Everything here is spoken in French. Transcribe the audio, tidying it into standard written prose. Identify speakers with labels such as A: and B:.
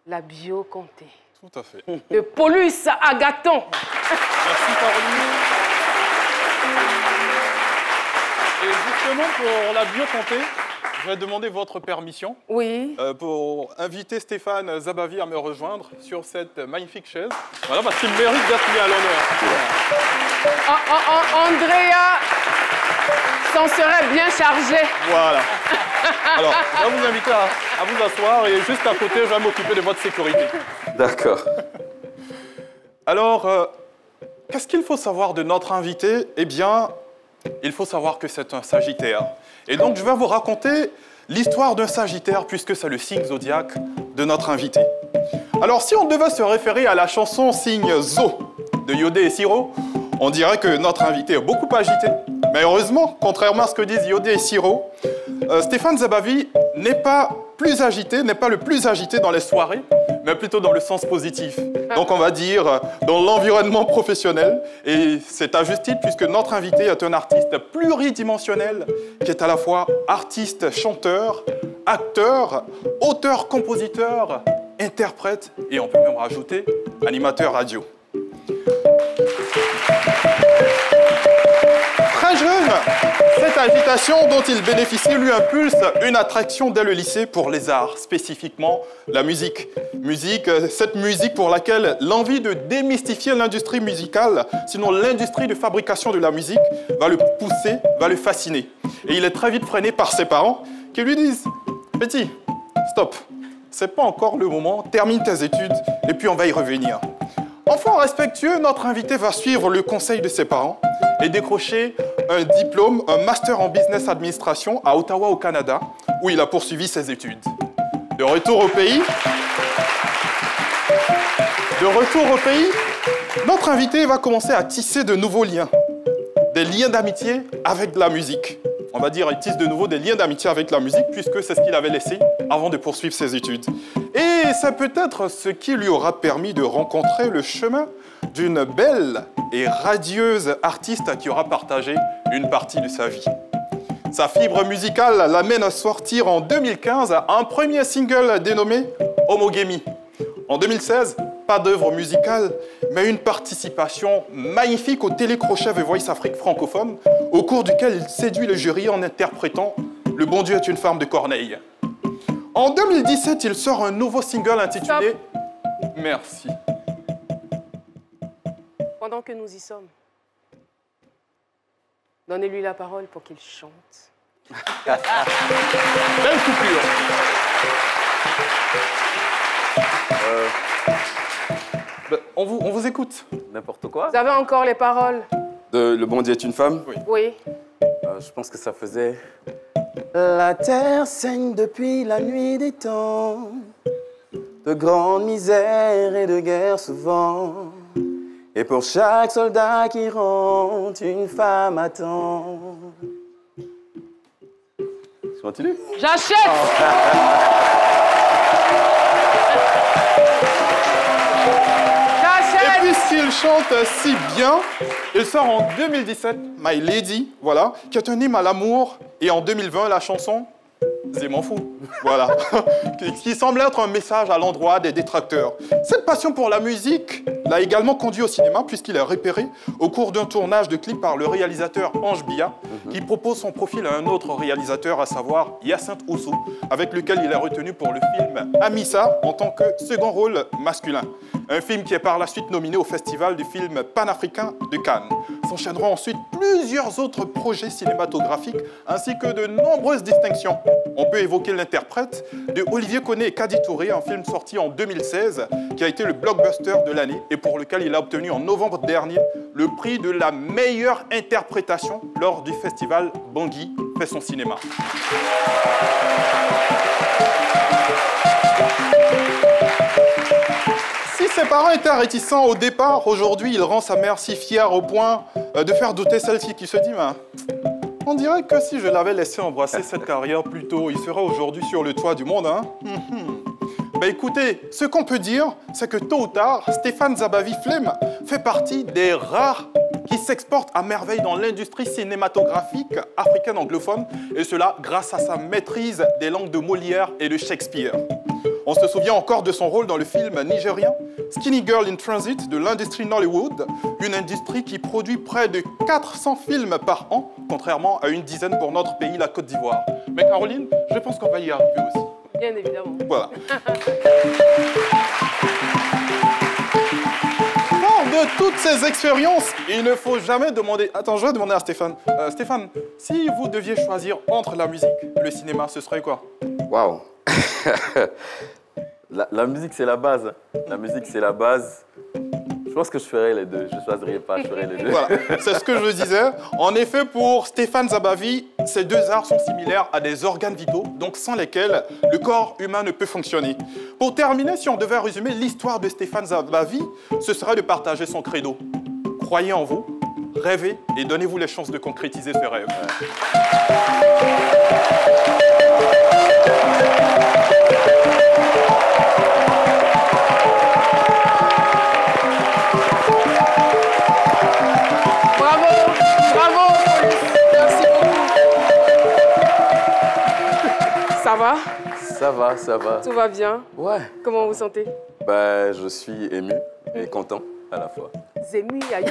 A: La Bio-Comté.
B: Tout à fait.
A: De Paulus Agathon.
B: Merci Caroline. Et justement, pour la Bio-Comté, je vais demander votre permission
A: Oui.
B: pour inviter Stéphane Zabavi à me rejoindre sur cette magnifique chaise. Voilà, parce qu'il mérite d'être mis à l'honneur.
A: Andrea s'en serait bien chargé.
B: Voilà. Alors, je vais vous inviter à vous asseoir et juste à côté, je vais m'occuper de votre sécurité.
C: D'accord.
B: Alors, qu'est-ce qu'il faut savoir de notre invité? Eh bien, il faut savoir que c'est un Sagittaire. Et donc, je vais vous raconter l'histoire d'un Sagittaire, puisque c'est le signe zodiaque de notre invité. Alors, si on devait se référer à la chanson Signe Zo de Yodé et Siro, on dirait que notre invité est beaucoup agité. Mais heureusement, contrairement à ce que disent Yodé et Siro, Stéphane Zabavi n'est pas le plus agité dans les soirées, mais plutôt dans le sens positif. Donc on va dire dans l'environnement professionnel. Et c'est à juste titre puisque notre invité est un artiste pluridimensionnel qui est à la fois artiste, chanteur, acteur, auteur, compositeur, interprète et on peut même rajouter animateur radio. Très jeune, cette agitation dont il bénéficie lui impulse une attraction dès le lycée pour les arts, spécifiquement la musique. Cette musique pour laquelle l'envie de démystifier l'industrie musicale, sinon l'industrie de fabrication de la musique, va le pousser, va le fasciner. Et il est très vite freiné par ses parents qui lui disent « Petit, stop, c'est pas encore le moment, termine tes études et puis on va y revenir. » Enfant respectueux, notre invité va suivre le conseil de ses parents et décrocher un diplôme, un master en business administration à Ottawa au Canada, où il a poursuivi ses études. De retour au pays, notre invité va commencer à tisser de nouveaux liens, des liens d'amitié avec de la musique. On va dire qu'il tisse de nouveau des liens d'amitié avec la musique, puisque c'est ce qu'il avait laissé avant de poursuivre ses études. Et c'est peut-être ce qui lui aura permis de rencontrer le chemin d'une belle et radieuse artiste qui aura partagé une partie de sa vie. Sa fibre musicale l'amène à sortir en 2015 un premier single dénommé Homogamy. En 2016, pas d'œuvre musicale, mais une participation magnifique au télécrochet The Voice Afrique francophone, au cours duquel il séduit le jury en interprétant « Le bon Dieu est une femme de Corneille ». En 2017, il sort un nouveau single intitulé « Merci ».
A: Pendant que nous y sommes, donnez-lui la parole pour qu'il chante.
B: Belle coupure. On vous écoute.
C: N'importe quoi.
A: Vous avez encore les paroles?
C: Le bon Dieu est une femme?
A: Oui.
C: Je pense que ça faisait... La terre saigne depuis la nuit des temps, de grandes misères et de guerres souvent. Et pour chaque soldat qui rentre, une femme attend. Je continue?
A: J'achète!
B: Et puisqu'il chante si bien, il sort en 2017 My Lady, voilà, qui est un hymne à l'amour, et en 2020 la chanson Je m'en fous, voilà, qui semble être un message à l'endroit des détracteurs. Cette passion pour la musique l'a également conduit au cinéma puisqu'il est repéré au cours d'un tournage de clip par le réalisateur Ange Bia, qui propose son profil à un autre réalisateur, à savoir Hyacinthe Oussou, avec lequel il est retenu pour le film Amissa en tant que second rôle masculin. Un film qui est par la suite nominé au festival du film panafricain de Cannes. S'enchaîneront ensuite plusieurs autres projets cinématographiques ainsi que de nombreuses distinctions. On peut évoquer l'interprète de Olivier Koné et Kadi Touré, un film sorti en 2016 qui a été le blockbuster de l'année et pour lequel il a obtenu en novembre dernier le prix de la meilleure interprétation lors du festival Bangui fait son cinéma. Si ses parents étaient réticents au départ, aujourd'hui il rend sa mère si fière au point de faire douter celle-ci qui se dit on dirait que si je l'avais laissé embrasser cette carrière plus tôt, il serait aujourd'hui sur le toit du monde, hein. Ben écoutez, ce qu'on peut dire, c'est que tôt ou tard, Stéphane Zabavi Flem fait partie des rares qui s'exportent à merveille dans l'industrie cinématographique africaine anglophone, et cela grâce à sa maîtrise des langues de Molière et de Shakespeare. On se souvient encore de son rôle dans le film nigérien Skinny Girl in Transit de l'industrie Nollywood, une industrie qui produit près de 400 films par an, contrairement à une dizaine pour notre pays, la Côte d'Ivoire. Mais Caroline, je pense qu'on va y arriver aussi.
A: Bien évidemment.
B: Voilà. Fort de toutes ces expériences, il ne faut jamais demander... Attends, je vais demander à Stéphane. Stéphane, si vous deviez choisir entre la musique et le cinéma, ce serait quoi?
C: Waouh. La musique, c'est la base. La musique, c'est la base. Je pense que je ferais les deux. Je ne choisirais pas, je ferais les deux.
B: Voilà, c'est ce que je disais. En effet, pour Stéphane Zabavi, ces deux arts sont similaires à des organes vitaux, donc sans lesquels le corps humain ne peut fonctionner. Pour terminer, si on devait résumer l'histoire de Stéphane Zabavi, ce serait de partager son credo. Croyez en vous, rêvez et donnez-vous les chances de concrétiser ce rêve.
A: Ça va?
C: Ça va, ça va.
A: Tout va bien?
C: Ouais.
A: Comment vous vous sentez?
C: Ben, je suis ému et content à la fois.
A: Zému, aïe.